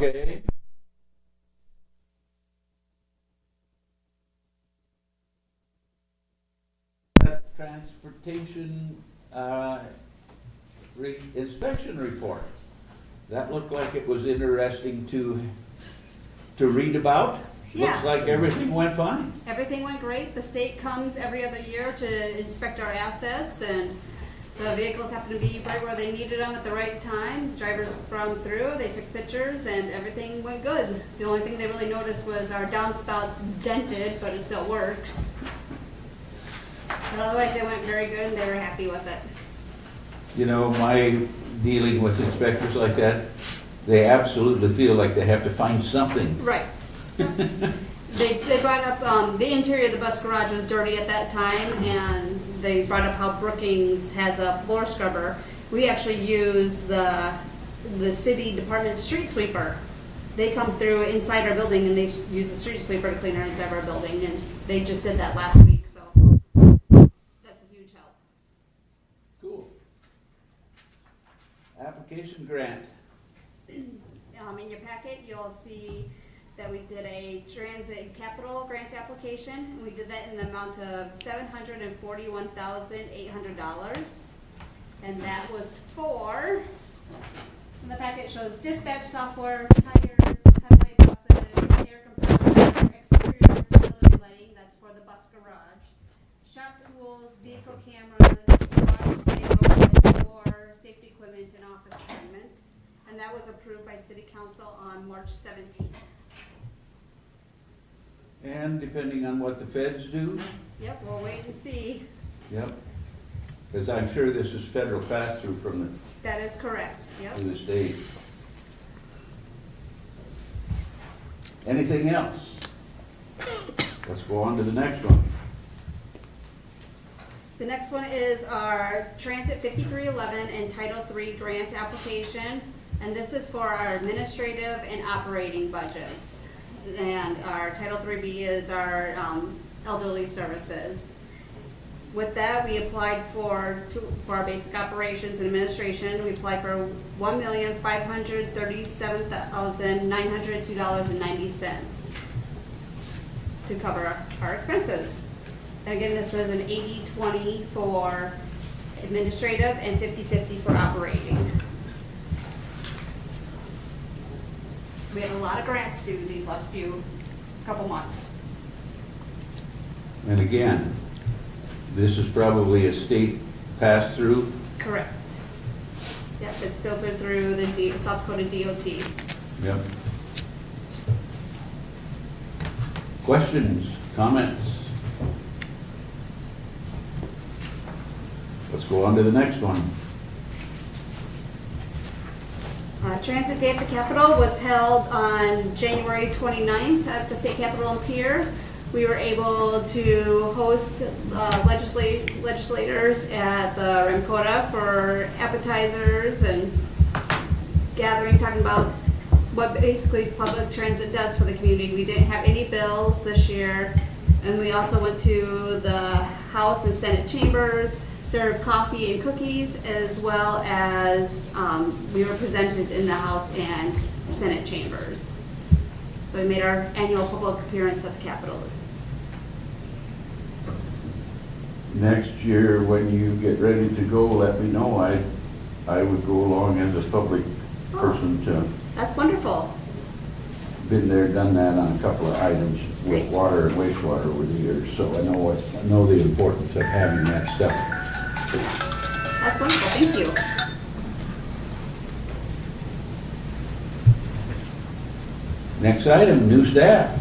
Okay. Transportation inspection report. That looked like it was interesting to read about. Yeah. Looks like everything went fine. Everything went great. The state comes every other year to inspect our assets, and the vehicles happen to be right where they needed them at the right time. Drivers run through, they took pictures, and everything went good. The only thing they really noticed was our downspouts dented, but it still works. But otherwise, they went very good, and they were happy with it. You know, my dealing with inspectors like that, they absolutely feel like they have to find something. Right. They brought up, the interior of the bus garage was dirty at that time, and they brought up how Brookings has a floor scrubber. We actually use the city department street sweeper. They come through inside our building and they use the street sweeper to clean our inside of our building, and they just did that last week, so that's a huge help. Cool. Application grant. In your packet, you'll see that we did a transit capital grant application. We did that in the amount of $741,800. And that was for, and the packet shows dispatch software, tires, highway buses, air compressor, exterior facility lighting, that's for the bus garage, shop tools, vehicle cameras, garage video, door, safety equipment, and office equipment. And that was approved by City Council on March 17th. And depending on what the feds do, Yep, we'll wait and see. yep. Because I'm sure this is federal pass-through from That is correct, yep. the state. Anything else? Let's go on to the next one. The next one is our Transit 5311 and Title III grant application. And this is for our administrative and operating budgets. And our Title IIIB is our elderly services. With that, we applied for our basic operations and administration. We applied for $1,537,902.90 to cover our expenses. And again, this is an 80-20 for administrative and 50-50 for operating. We had a lot of grants due these last couple months. And again, this is probably a state pass-through. Correct. Yep, it's filtered through the South Dakota DOT. Yep. Questions, comments? Let's go on to the next one. Transit Day at the Capitol was held on January 29th at the State Capitol in Pierre. We were able to host legislators at the Ramkota for appetizers and gathering, talking about what basically public transit does for the community. We didn't have any bills this year, and we also went to the House and Senate chambers, served coffee and cookies, as well as we were presented in the House and Senate chambers. So we made our annual public appearance at the Capitol. Next year, when you get ready to go, let me know. I would go along as a public person to, That's wonderful. been there, done that on a couple of items with water and wastewater over the years, so I know the importance of having that stuff. That's wonderful. Thank you. Next item, new staff.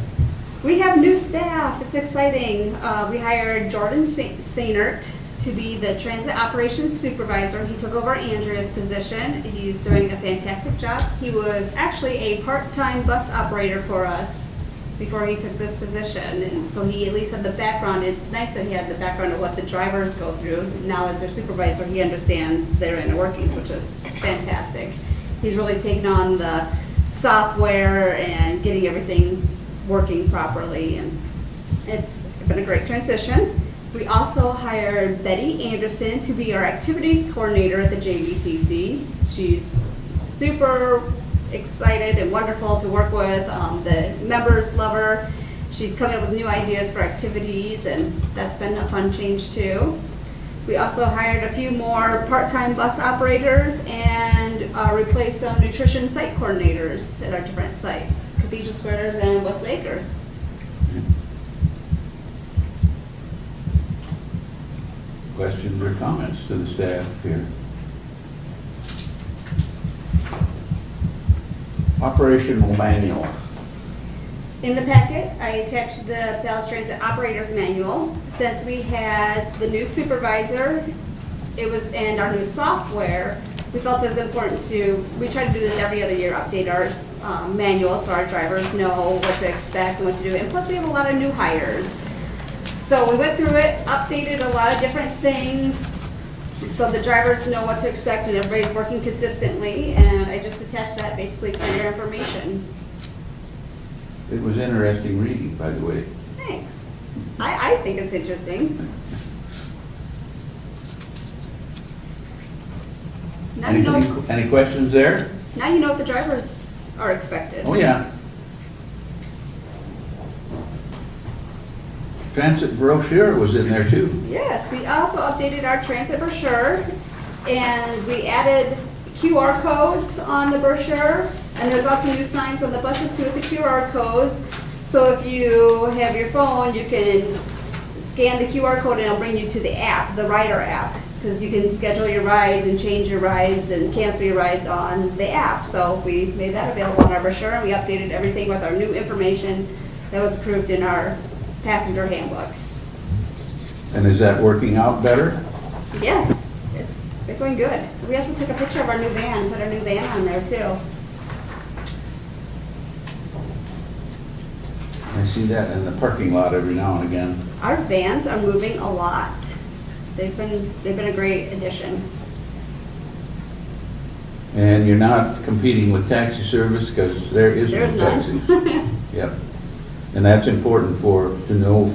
We have new staff. It's exciting. We hired Jordan Sainert to be the transit operations supervisor. He took over Andrea's position. He's doing a fantastic job. He was actually a part-time bus operator for us before he took this position, and so he at least had the background. It's nice that he had the background of what the drivers go through. Now as their supervisor, he understands their inner workings, which is fantastic. He's really taken on the software and getting everything working properly, and it's been a great transition. We also hired Betty Anderson to be our activities coordinator at the JVCC. She's super excited and wonderful to work with. The members love her. She's coming up with new ideas for activities, and that's been a fun change too. We also hired a few more part-time bus operators and replaced some nutrition site coordinators at our different sites, Cathedral Squares and Wesley Acres. Questions or comments to the staff here? Operational manual. In the packet, I attached the Dallas Transit Operator's Manual. Since we had the new supervisor, and our new software, we felt it was important we try to do this every other year, update our manual so our drivers know what to expect and what to do. And plus, we have a lot of new hires. So we went through it, updated a lot of different things, so the drivers know what to expect and everybody's working consistently. And I just attached that basically for your information. It was interesting reading, by the way. Thanks. I think it's interesting. Now you know, Any questions there? now you know what the drivers are expected. Oh, yeah. Transit brochure was in there too. Yes, we also updated our transit brochure, and we added QR codes on the brochure, and there's also new signs on the buses too with the QR codes. So if you have your phone, you can scan the QR code and it'll bring you to the app, the Rider app, because you can schedule your rides and change your rides and cancel your rides on the app. So we made that available on our brochure, and we updated everything with our new information that was approved in our passenger handbook. And is that working out better? Yes, they're going good. We also took a picture of our new van, put our new van on there too. I see that in the parking lot every now and again. Our vans are moving a lot. They've been a great addition. And you're not competing with taxi service because there is no There's taxi. none. Yep. And that's important to know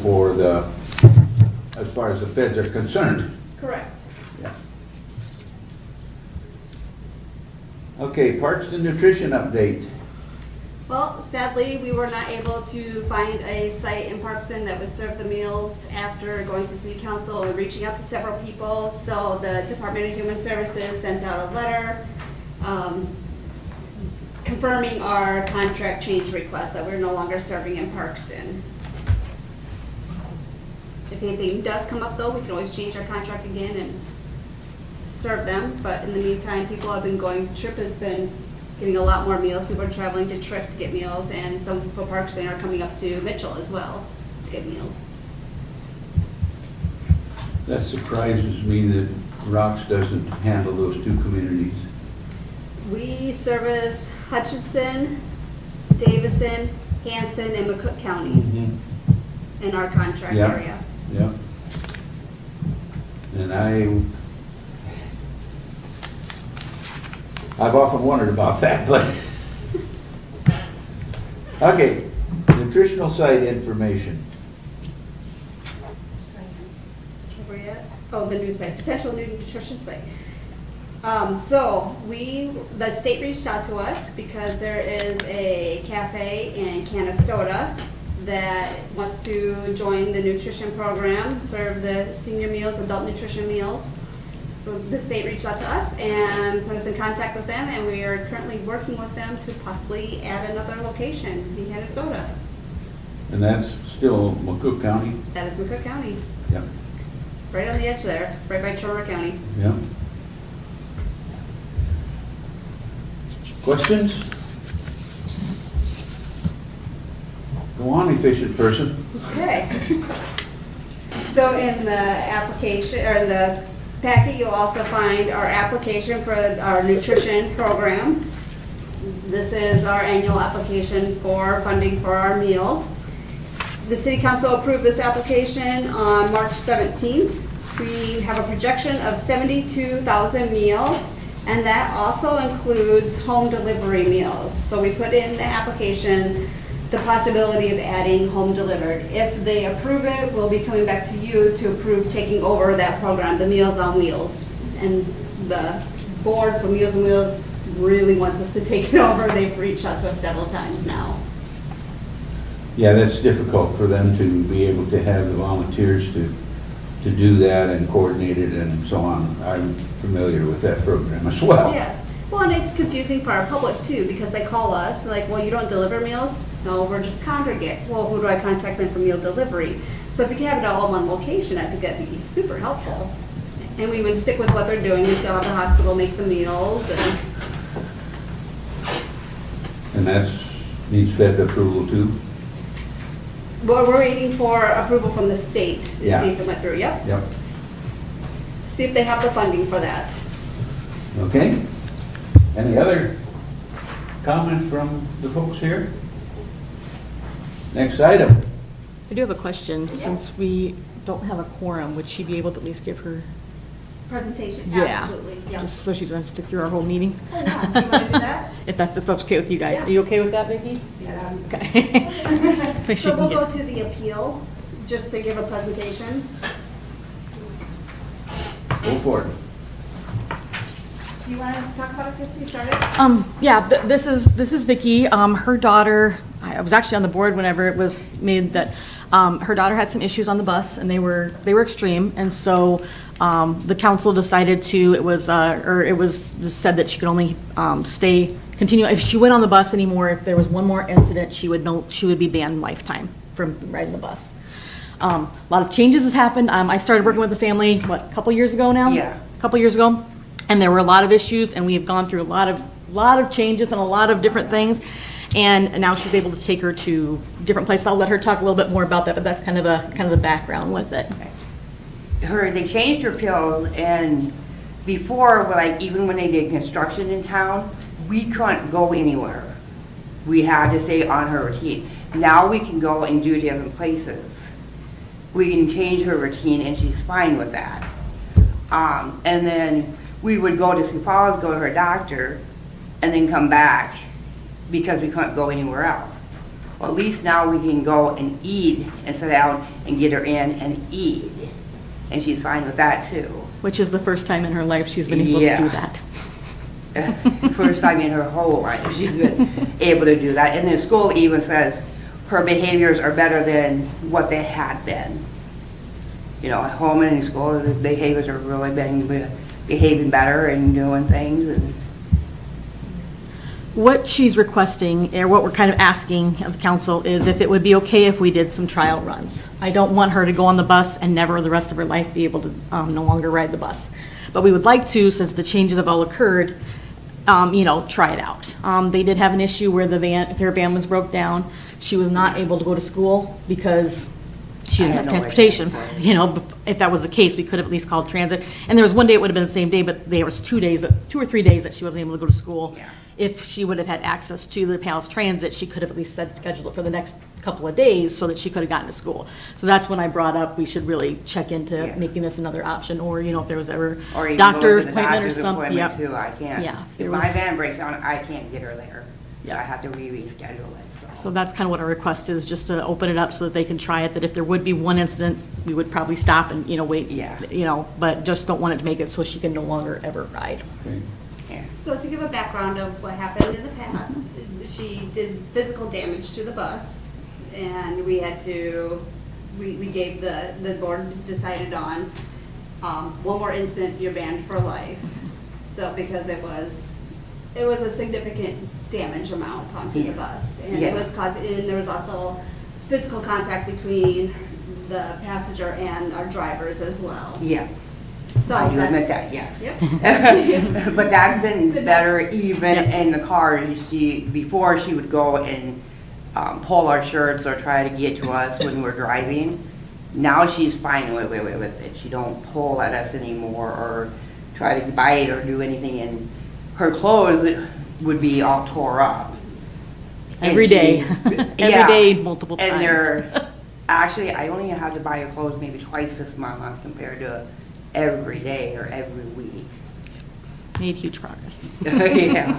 as far as the feds are concerned. Correct. Yeah. Okay, Parks and Nutrition update. Well, sadly, we were not able to find a site in Parkson that would serve the meals after going to City Council and reaching out to several people. So the Department of Human Services sent out a letter confirming our contract change request, that we're no longer serving in Parkson. If anything does come up though, we can always change our contract again and serve them. But in the meantime, people have been Trip has been getting a lot more meals. People are traveling to Trip to get meals, and some people Parkson are coming up to Mitchell as well to get meals. That surprises me that Rocks doesn't handle those two communities. We service Hutchinson, Davison, Hanson, and McCook counties in our contract Yeah. area. Yeah. And I've often wondered about that, but. Okay, nutritional site information. Where you at? Oh, the new site, potential new nutrition site. So the state reached out to us because there is a cafe in Canastota that wants to join the nutrition program, serve the senior meals, adult nutrition meals. So the state reached out to us and put us in contact with them, and we are currently working with them to possibly add another location in Canastota. And that's still McCook County? That is McCook County, Yep. right on the edge there, right by Chilmer County. Yep. Questions? Go on, efficient person. Okay. So in the application, or the packet, you'll also find our application for our nutrition program. This is our annual application for funding for our meals. The City Council approved this application on March 17th. We have a projection of 72,000 meals, and that also includes home delivery meals. So we put in the application the possibility of adding home delivered. If they approve it, we'll be coming back to you to approve taking over that program, the Meals on Wheels. And the board for Meals on Wheels really wants us to take it over. They've reached out to us several times now. Yeah, that's difficult for them to be able to have the volunteers to do that and coordinate it and so on. I'm familiar with that program as well. Yes. Well, and it's confusing for our public too, because they call us, like, well, you don't deliver meals? No, we're just congregate. Well, who do I contact then for meal delivery? So if we could have it all in one location, I think that'd be super helpful. And we would stick with what they're doing. We still have the hospital make the meals and, And that's, needs Fed approval too? well, we're waiting for approval from the state to see Yeah. if it went through. Yep. Yep. See if they have the funding for that. Okay. Any other comments from the folks here? Next item. I do have a question. Since we don't have a quorum, would she be able to at least give her? Presentation, Yeah. absolutely. Yep. Just so she doesn't stick through our whole meeting? Oh, yeah. Do you want to do that? If that's okay with you guys. Yeah. Are you okay with that, Vicki? Yeah. Okay. So she So can we'll go get, to the appeal, just to give a presentation. Go for it. Do you want to talk about it, Christie? Started? yeah, this is Vicki. Her daughter, I was actually on the board whenever it was made that, her daughter had some issues on the bus and they were extreme. And so, the council decided to, it was said that she could only, continue, if she went on the bus anymore, if there was one more incident, she would be banned lifetime from riding the bus. A lot of changes has happened. I started working with the family, a couple years ago now? Yeah. A couple years ago. And there were a lot of issues, and we have gone through a lot of changes and a lot of different things. And now she's able to take her to different places. I'll let her talk a little bit more about that, but that's kind of the background with it. They changed her pills, and before, like, even when they did construction in town, we couldn't go anywhere. We had to stay on her routine. Now we can go and do different places. We can change her routine, and she's fine with that. And then we would go to Sioux Falls, go to her doctor, and then come back because we couldn't go anywhere else. Well, at least now we can go and eat and sit down and get her in and eat. And she's fine with that too. Which is the first time in her life she's been able to do Yeah. that. First time in her whole life she's been able to do that. And the school even says her behaviors are better than what they had been. You know, at home and in school, the behaviors are really been behaving better and doing things. And What she's requesting, or what we're kind of asking of the council, is if it would be okay if we did some trial runs. I don't want her to go on the bus and never the rest of her life be able to no longer ride the bus. But we would like to, since the changes have all occurred, try it out. They did have an issue where their van was broke down. She was not able to go to school because she didn't I have had no transportation. idea. If that was the case, we could have at least called transit. And there was one day it would have been the same day, but there was 2 or 3 days that she wasn't able to go to school. Yeah. If she would have had access to the Palace Transit, she could have at least scheduled it for the next couple of days so that she could have gotten to school. So that's when I brought up, we should really check into Yeah. making this another option, or, if there was ever or even doctor go to the appointment or doctor's something. appointment Yep. too. I can't. Yeah, If there my was- van breaks down, I can't get her there. So Yeah. I have to reschedule it. So that's kind of what our request is, just to open it up so that they can try it, that if there would be one incident, we would probably stop and, wait. Yeah. But just don't want it to make it so she can no longer ever ride. Okay. Yeah. So to give a background of what happened in the past, she did physical damage to the bus, and we had to, we gave the board decided on, one more incident, you're banned for life. So because it was a significant damage amount onto the Yeah. bus. And Yeah. it was and there was also physical contact between the passenger and our drivers as well. Yeah. So I do admit that's- that, yes. Yep. But that's been But better even Yep. in the car. Before she would go and pull our shirts or try to get to us when we're driving. Now she's fine with it. She don't pull at us anymore or try to bite or do anything. And her clothes would be all tore up. And Every she- day. Every Yeah. day, multiple times. And actually, I only had to buy her clothes maybe twice this month compared to every day or every week. Made huge progress. Yeah.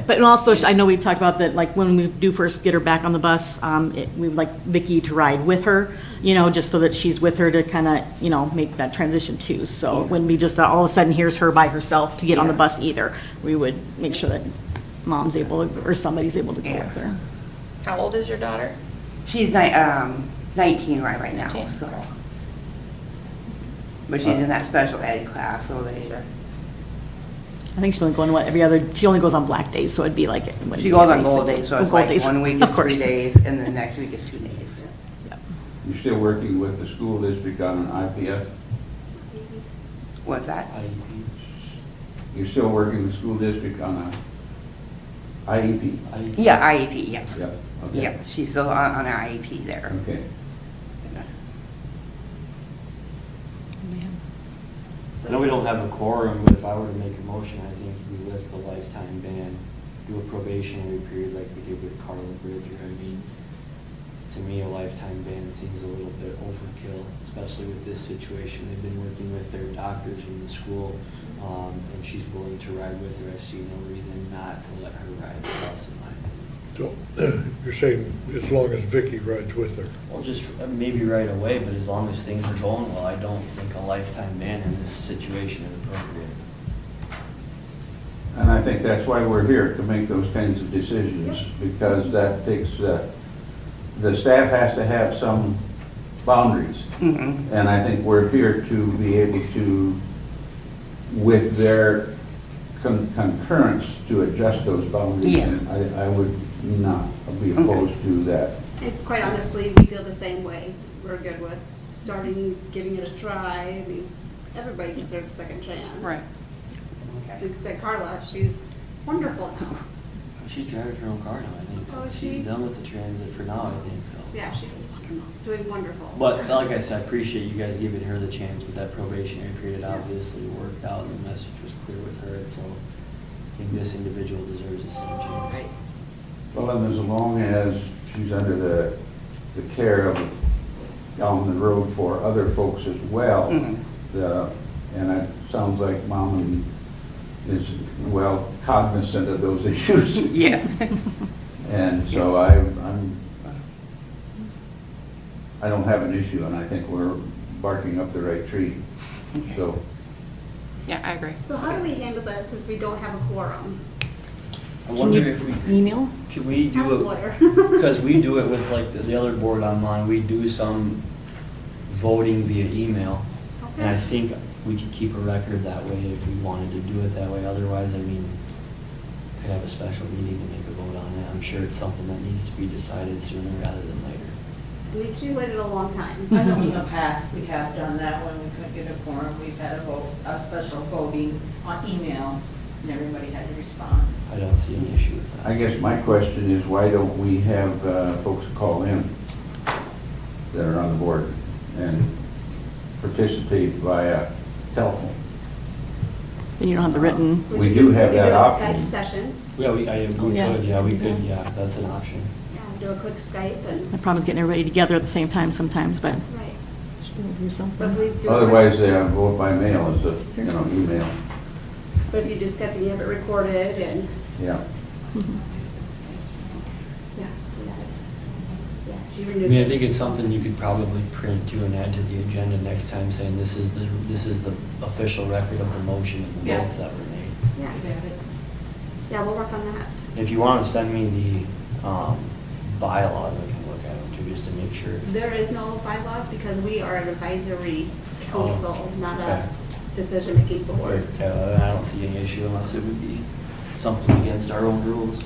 But also, I know we talked about that, like, when we do first get her back on the bus, we'd like Vicki to ride with her. just so that she's with her to kind of, make that transition too. So it wouldn't be just all of a sudden, here's her by herself to get on the Yeah. bus either. We would make sure that mom's able to, or somebody's able to go with her. How old is your daughter? She's 19 right now, 19, so. okay. But she's in that special ed class, so they, I think she's only going, she only goes on black days, so it'd be like. it wouldn't she be goes on every gold single- days, so oh, it's gold like days, 1 week of is 3 course. days, and the next week is 2 days. You're still working with the school district on an IPS? What's that? You're still working with the school district on a IEP? Yeah, IEP, yes. Yep, okay. Yep, she's still on her IEP there. Okay. I know we don't have a quorum, but if I were to make a motion, I think we lift the lifetime ban, do a probationary period like we did with Carla Bridger. I mean, to me, a lifetime ban seems a little bit overkill, especially with this situation. They've been working with their doctors in the school, and she's willing to ride with her. I see no reason not to let her ride with us, in my opinion. So you're saying as long as Vicky rides with her? Well, just maybe right away, but as long as things are going well, I don't think a lifetime ban in this situation is appropriate. And I think that's why we're here, to make those kinds of decisions, because that takes, the staff has to have some boundaries. Mhm. And I think we're here to be able to, with their concurrence, to adjust those boundaries. Yeah. And I would not be opposed to that. And quite honestly, we feel the same way. We're good with starting, giving it a try. I mean, everybody deserves a second chance. Right. Like I said, Carla, she's wonderful now. She's driving her own car now, I think, so Oh, is she? she's done with the transit for now, I think, so. Yeah, she's doing wonderful. But like I said, I appreciate you guys giving her the chance with that probationary period. It obviously worked out, and the message was clear with her, and so I think this individual deserves the same chance. Right. Well, and as long as she's under the care of, down the road for other folks as well, Mhm. and it sounds like Mom is well cognizant of those issues. Yes. And so I don't have an issue, and I think we're barking up the right tree. So, Yeah, I agree. So how do we handle that since we don't have a quorum? I Can wonder you if we, email? could we Ask do the it, lawyer. because we do it with like the other board online, we do some voting via email. And I Okay. think we could keep a record that way if we wanted to do it that way. Otherwise, I mean, could have a special meeting to make a vote on it. I'm sure it's something that needs to be decided sooner rather than later. We she waited a long time. I know in the past, we have done that when we couldn't get a quorum, we've had a special voting on email, and everybody had to respond. I don't see any issue with that. I guess my question is, why don't we have folks call in that are on the board and participate via telephone? Then you don't have the written. We do have that option. We could do a Skype session, Yeah, we Yeah. could, yeah, we could, yeah, that's an option. yeah, do a quick Skype and, The problem is getting everybody together at the same time sometimes, but right. we'll do But if something. we do. Otherwise, they vote by mail as a, email. But if you do Skype and you have it recorded and, Yeah. yeah. Yeah, she I renewed mean, I it. think it's something you could probably print too and add to the agenda next time, saying this is the official record of the motion and the Yeah. votes that were made. Yeah, yeah, we'll work on that. If you want to send me the bylaws, I can look at them too, just to make sure it's. There is no bylaws because we are an advisory Oh, council, not okay. a decision-making board. Okay, I don't see any issue unless it would be something against our own rules.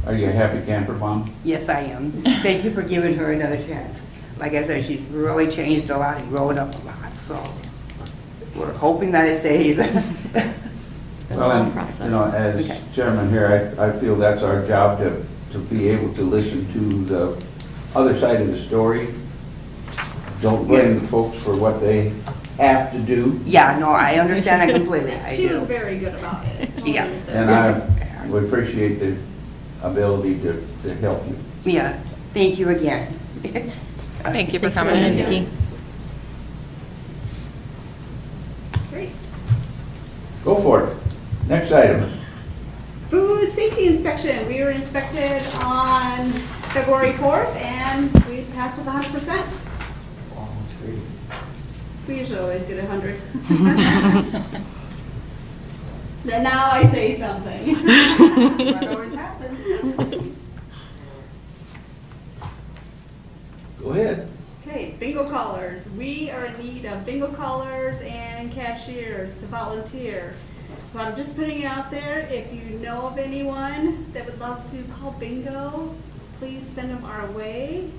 Are you a happy camper, Mom? Yes, I am. Thank you for giving her another chance. Like I said, she's really changed a lot and grown up a lot, so we're hoping that it stays. It's been a Well, long and, process. as Okay. chairman here, I feel that's our job to be able to listen to the other side of the story. Don't blame the folks for what they have to do. Yeah, no, I understand that completely. I She was do. very good about it. Totally Yeah. understood. And I would appreciate the ability to help you. Yeah, thank you again. Thank you for Thanks for coming coming in, in. Vicki. Great. Go for it. Next item. Food safety inspection. We were inspected on February 4th, and we passed with 100%. Wow, that's great. We usually always get 100. Then now I say something. That always happens. Go ahead. Okay, bingo callers. We are in need of bingo callers and cashiers to volunteer. So I'm just putting it out there. If you know of anyone that would love to call bingo, please send them our way.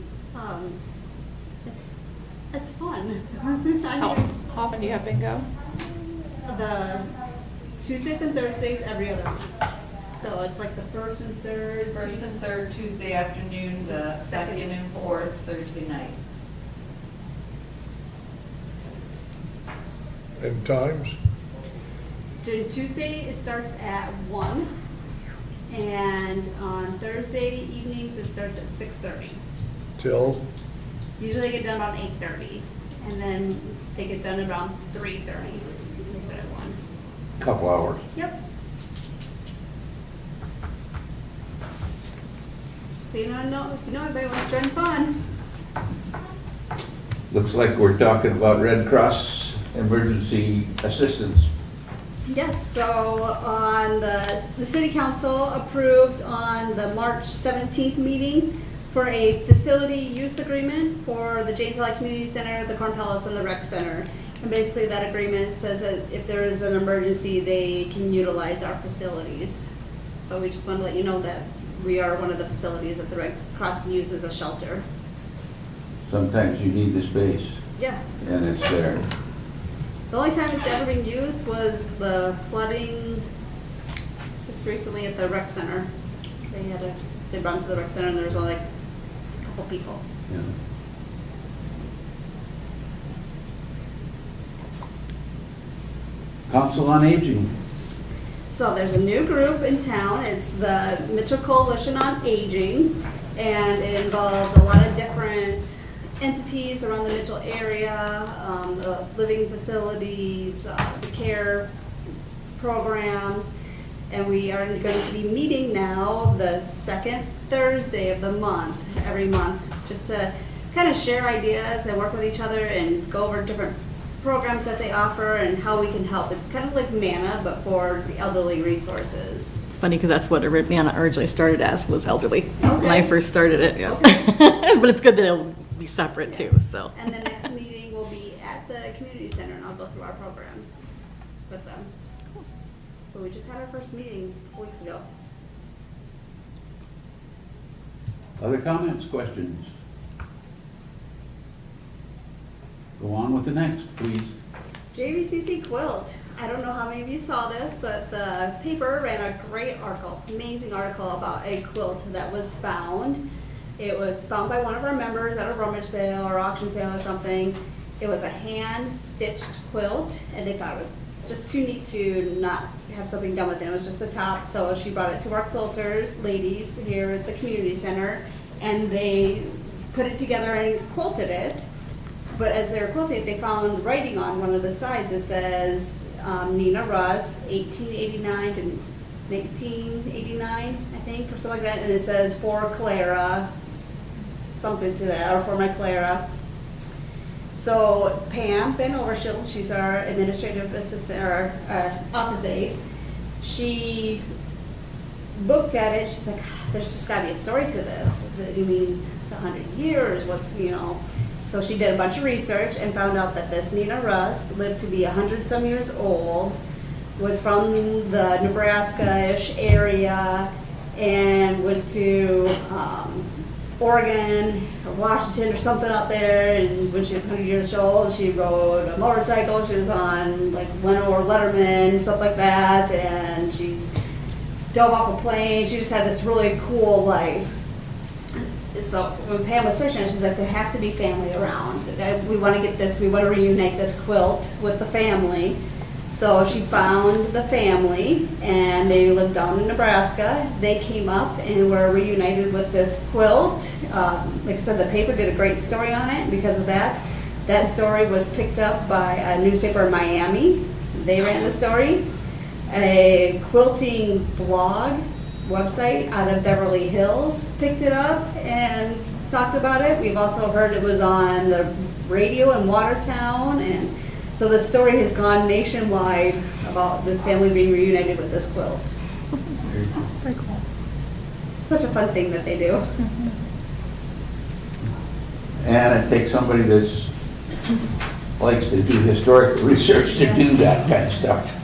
It's fun. How often do you have bingo? The Tuesdays and Thursdays every other month. So it's like the first and third. First and third Tuesday afternoon, the Second. second and fourth Thursday night. And times? During Tuesday, it starts at 1. And on Thursday evenings, it starts at 6:30. Till? Usually they get done around 8:30. And then they get done around 3:30 instead of 1. Couple hours. Yep. So if you know anybody wants to run fun. Looks like we're talking about Red Cross emergency assistance. Yes, so on the city council approved on the March 17th meeting for a facility use agreement for the James Valley Community Center, the Corn Palace, and the Rec Center. And basically that agreement says that if there is an emergency, they can utilize our facilities. But we just want to let you know that we are one of the facilities that the Red Cross can use as a shelter. Sometimes you need the space, Yeah. and it's there. The only time it's ever been used was the flooding just recently at the rec center. They brought them to the rec center and there was only like a couple people. Yeah. Council on Aging. So there's a new group in town. It's the Mitchell Coalition on Aging, and it involves a lot of different entities around the Mitchell area, the living facilities, the care programs, and we are going to be meeting now the second Thursday of the month, every month, just to kind of share ideas and work with each other and go over different programs that they offer and how we can help. It's kind of like MANA, but for the elderly resources. It's funny because that's what Manna originally started as, was elderly. When I Okay. first started it, yeah. Okay. But it's good that it'll be separate too, so. And the next meeting will be at the community center, and I'll go through our programs with them. But we just had our first meeting a couple weeks ago. Other comments, questions? Go on with the next, please. JVCC quilt. I don't know how many of you saw this, but the paper ran a great article, amazing article about a quilt that was found. It was found by one of our members at a rummage sale or auction sale or something. It was a hand-stitched quilt, and they thought it was just too neat to not have something done with it. It was just the top, so she brought it to our quilters, ladies here at the community center, and they put it together and quilted it. But as they were quilting it, they found writing on one of the sides that says Nina Russ, 1889 to 1989, I think, or something like that. And it says, for Clara, something to that, or for my Clara. So Pam Van Overshield, she's our administrative assistant, or office aide, she looked at it, she's like, there's just gotta be a story to this. You mean, it's 100 years, what's, you know. So she did a bunch of research and found out that this Nina Rust lived to be 100-some years old, was from the Nebraska-ish area, and went to Oregon or Washington or something out there. And when she was 100 years old, she rode a motorcycle. She was on like Leno or Letterman, stuff like that, and she dove off a plane. She just had this really cool life. So when Pam was searching, she's like, there has to be family around. We want to get this, we want to reunite this quilt with the family. So she found the family, and they lived down in Nebraska. They came up and were reunited with this quilt. Like I said, the paper did a great story on it because of that. That story was picked up by a newspaper in Miami. They ran the story. A quilting blog website out of Beverly Hills picked it up and talked about it. We've also heard it was on the radio in Watertown, and so the story has gone nationwide about this family being reunited with this quilt. Very cool. Such a fun thing that they do. And it takes somebody that's, likes to do historical research to do that kind of stuff.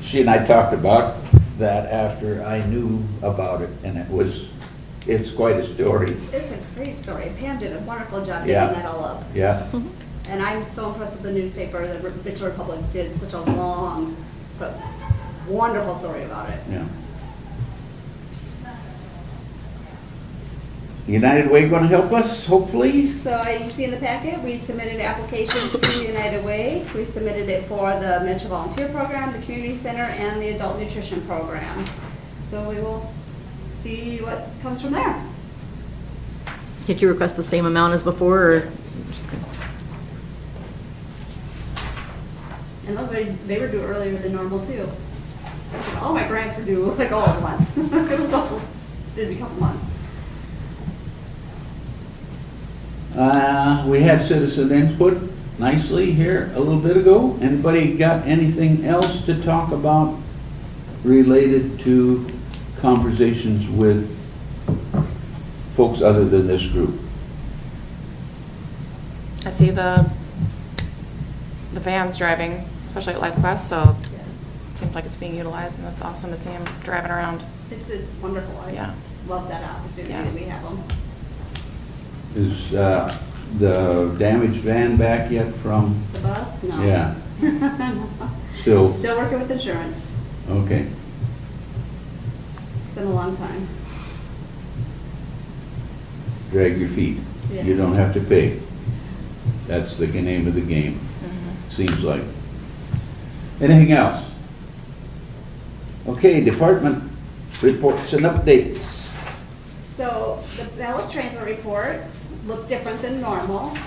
She and I talked about that after I knew about it, and it's quite a story. It's a great story. Pam did a wonderful job Yeah. getting that all up. Yeah, And I'm so impressed with the newspaper, the Mitchell Republic did such a long, but wonderful story about it. yeah. United Way gonna help us, hopefully? So you see in the packet, we submitted applications to United Way. We submitted it for the Mitchell Volunteer Program, the Community Center, and the Adult Nutrition Program. So we will see what comes from there. Did you request the same amount as before, or? And they were due earlier than normal too. All my grants were due like all at once. It was a busy couple months. We had citizen input nicely here a little bit ago. Anybody got anything else to talk about related to conversations with folks other than this group? I see the vans driving, especially at Life Quest, so Yes. it seems like it's being utilized, and it's awesome to see them driving around. It's wonderful. I Yeah. love that opportunity that we Yes. have them. Is the damaged van back yet from? The bus? No. Yeah, still, Still working with insurance. okay. It's been a long time. Drag your feet. Yeah. You don't have to pay. That's the name of the game, seems like. Anything else? Okay, department reports and updates. So the ballot transfer reports look different than normal.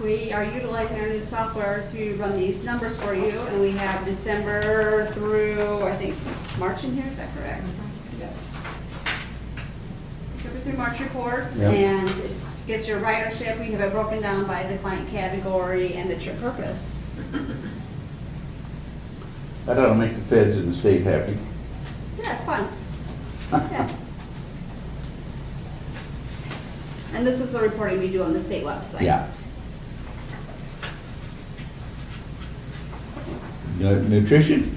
We are utilizing our new software to run these numbers for you, and we have December through, I think, March in here, is that correct? Yep. December through March reports, Yep. and it gets your ridership, we have it broken down by the client category and the trip purpose. That ought to make the feds and the state happy. Yeah, it's fun. Yeah. And this is the reporting we do on the state website. Yeah. Nutrition?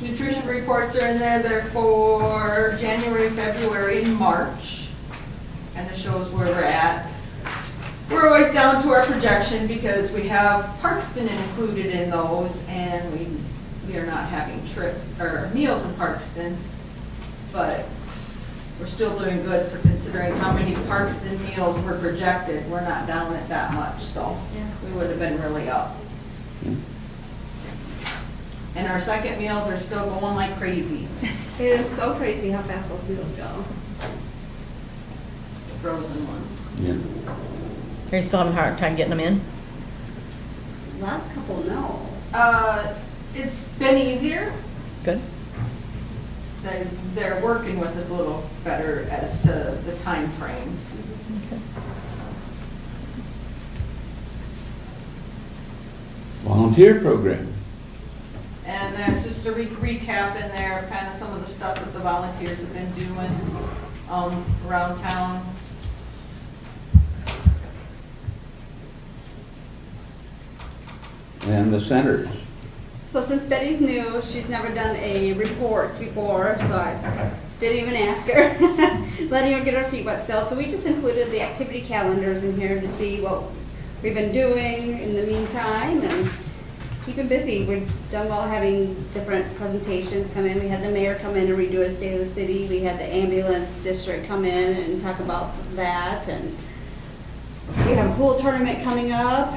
Nutrition reports are in there, they're for January, February, and March. Kind of shows where we're at. We're always down to our projection because we have Parkston included in those, and we are not having meals in Parkston, but we're still doing good for considering how many Parkston meals were projected. We're not down at that much, so we would have been really up. And our second meals are still going like crazy, It is so crazy how fast those meals go. the frozen ones. Yeah. Are you still having a hard time getting them in? Last couple, no. It's been easier. Good. They're working with us a little better as to the time frames. Volunteer program. And that's just a recap in there of kind of some of the stuff that the volunteers have been doing around town. And the centers. So since Betty's new, she's never done a report before, so I didn't even ask her. Letting her get her feet wet still. So we just included the activity calendars in here to see what we've been doing in the meantime and keeping busy. We've done well having different presentations come in. We had the mayor come in to redo a State of the City. We had the ambulance district come in and talk about that. And we have a pool tournament coming up.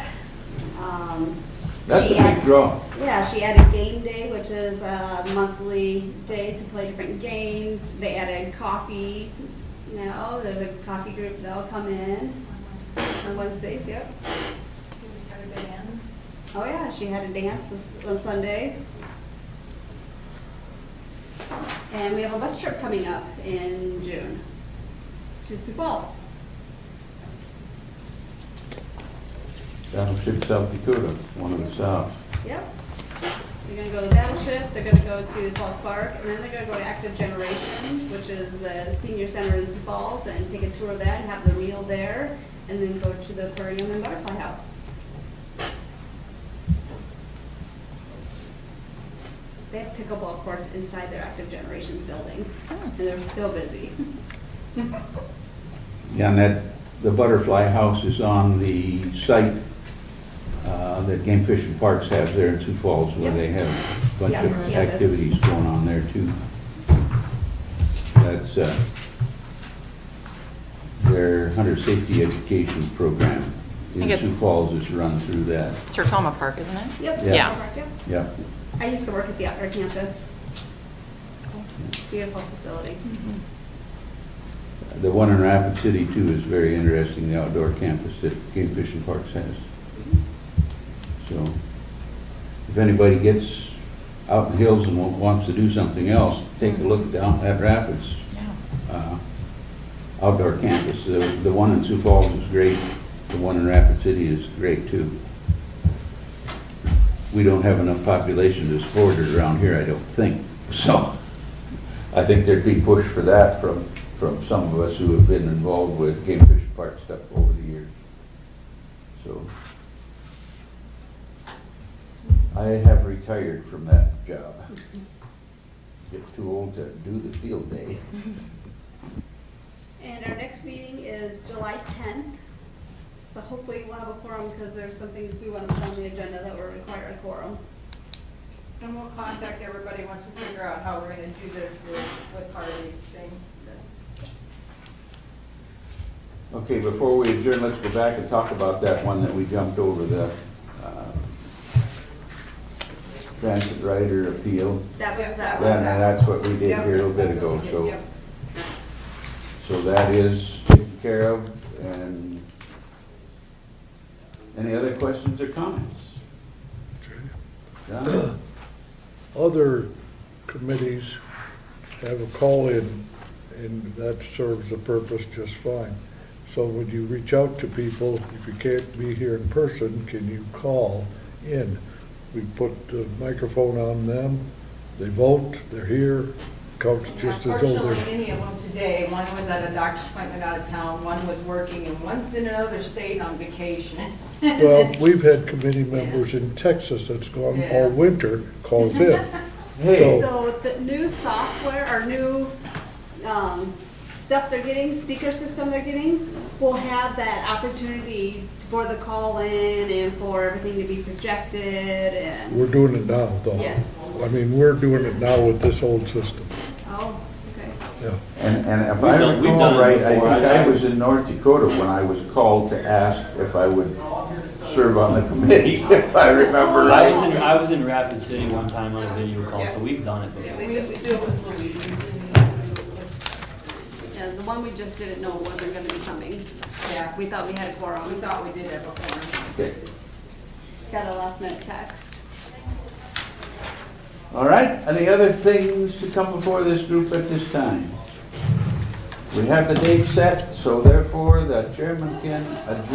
That's a She big added- draw. Yeah, she added game day, which is a monthly day to play different games. They added coffee now. There's a coffee group that'll come in on Wednesdays, yep. Oh yeah, she had a dance on Sunday. And we have a bus trip coming up in June to Sioux Falls. Battleship South Dakota, one of the south. Yep. They're gonna go to Battleship, they're gonna go to Falls Park, and then they're gonna go to Active Generations, which is the senior center in Sioux Falls, and take a tour of that and have the meal there, and then go to the aquarium and butterfly house. They have pickleball courts inside their Active Generations building, and they're still busy. Yeah, and that, the butterfly house is on the site that Game Fish and Parks has there in Sioux Falls, where Yep. they have a bunch Yeah, of campus. activities going on there too. That's their hunter safety education program in think Sioux it's- Falls is run through that. Sertoma Park, isn't it? Yep. Yeah. Yep. Yep. I used to work at the outdoor campus. Beautiful facility. The one in Rapid City too is very interesting, the outdoor campus that Game Fish and Parks has. So, if anybody gets out in the hills and wants to do something else, take a look down at Rapids Yeah. outdoor campus. The one in Sioux Falls is great, the one in Rapid City is great too. We don't have enough population to support it around here, I don't think. So, I think there'd be push for that from some of us who have been involved with Game Fish and Park stuff over the years. So, I have retired from that job. Get too old to do the field day. And our next meeting is July 10th. So hopefully we'll have a quorum because there's some things we want to put on the agenda that will require a quorum. And we'll contact everybody once we figure out how we're gonna do this with Harley's thing. Okay, before we adjourn, let's go back and talk about that one that we jumped over, the transit rider appeal. That was Yep, that. that And that's what we did Yep, here a little bit that's what ago, we did, so, yep. so that is taken care of, and any other questions or comments? John? Other committees have a call-in, and that serves the purpose just fine. So when you reach out to people, if you can't be here in person, can you call in? We put the microphone on them, they vote, they're here, counts just as though Unfortunately, they're... any of them today, one was at a doctor's appointment out of town, one was working, and one's in another state on vacation. Well, we've had committee members in Texas that's gone Yeah. all winter, calls in. Hey, So the new software, or new stuff they're getting, speaker system they're getting, will have that opportunity for the call-in and for everything to be projected We're and, doing it now, though. Yes. I mean, we're doing it now with this old system, oh, okay. yeah. and if We've I done recall it right, I before. think I was in North Dakota when I was called to ask if I would serve on the committee, if I remember right. I was in Rapid City one time on a video call, so we've done it before. We used to do it with Louise. Yeah, the one we just didn't know wasn't gonna be coming. Yeah, We thought we had a quorum. we thought we did it before. Okay. Got a last minute text. All right, any other things to come before this group at this time? We have the date set, so therefore the chairman can adjourn.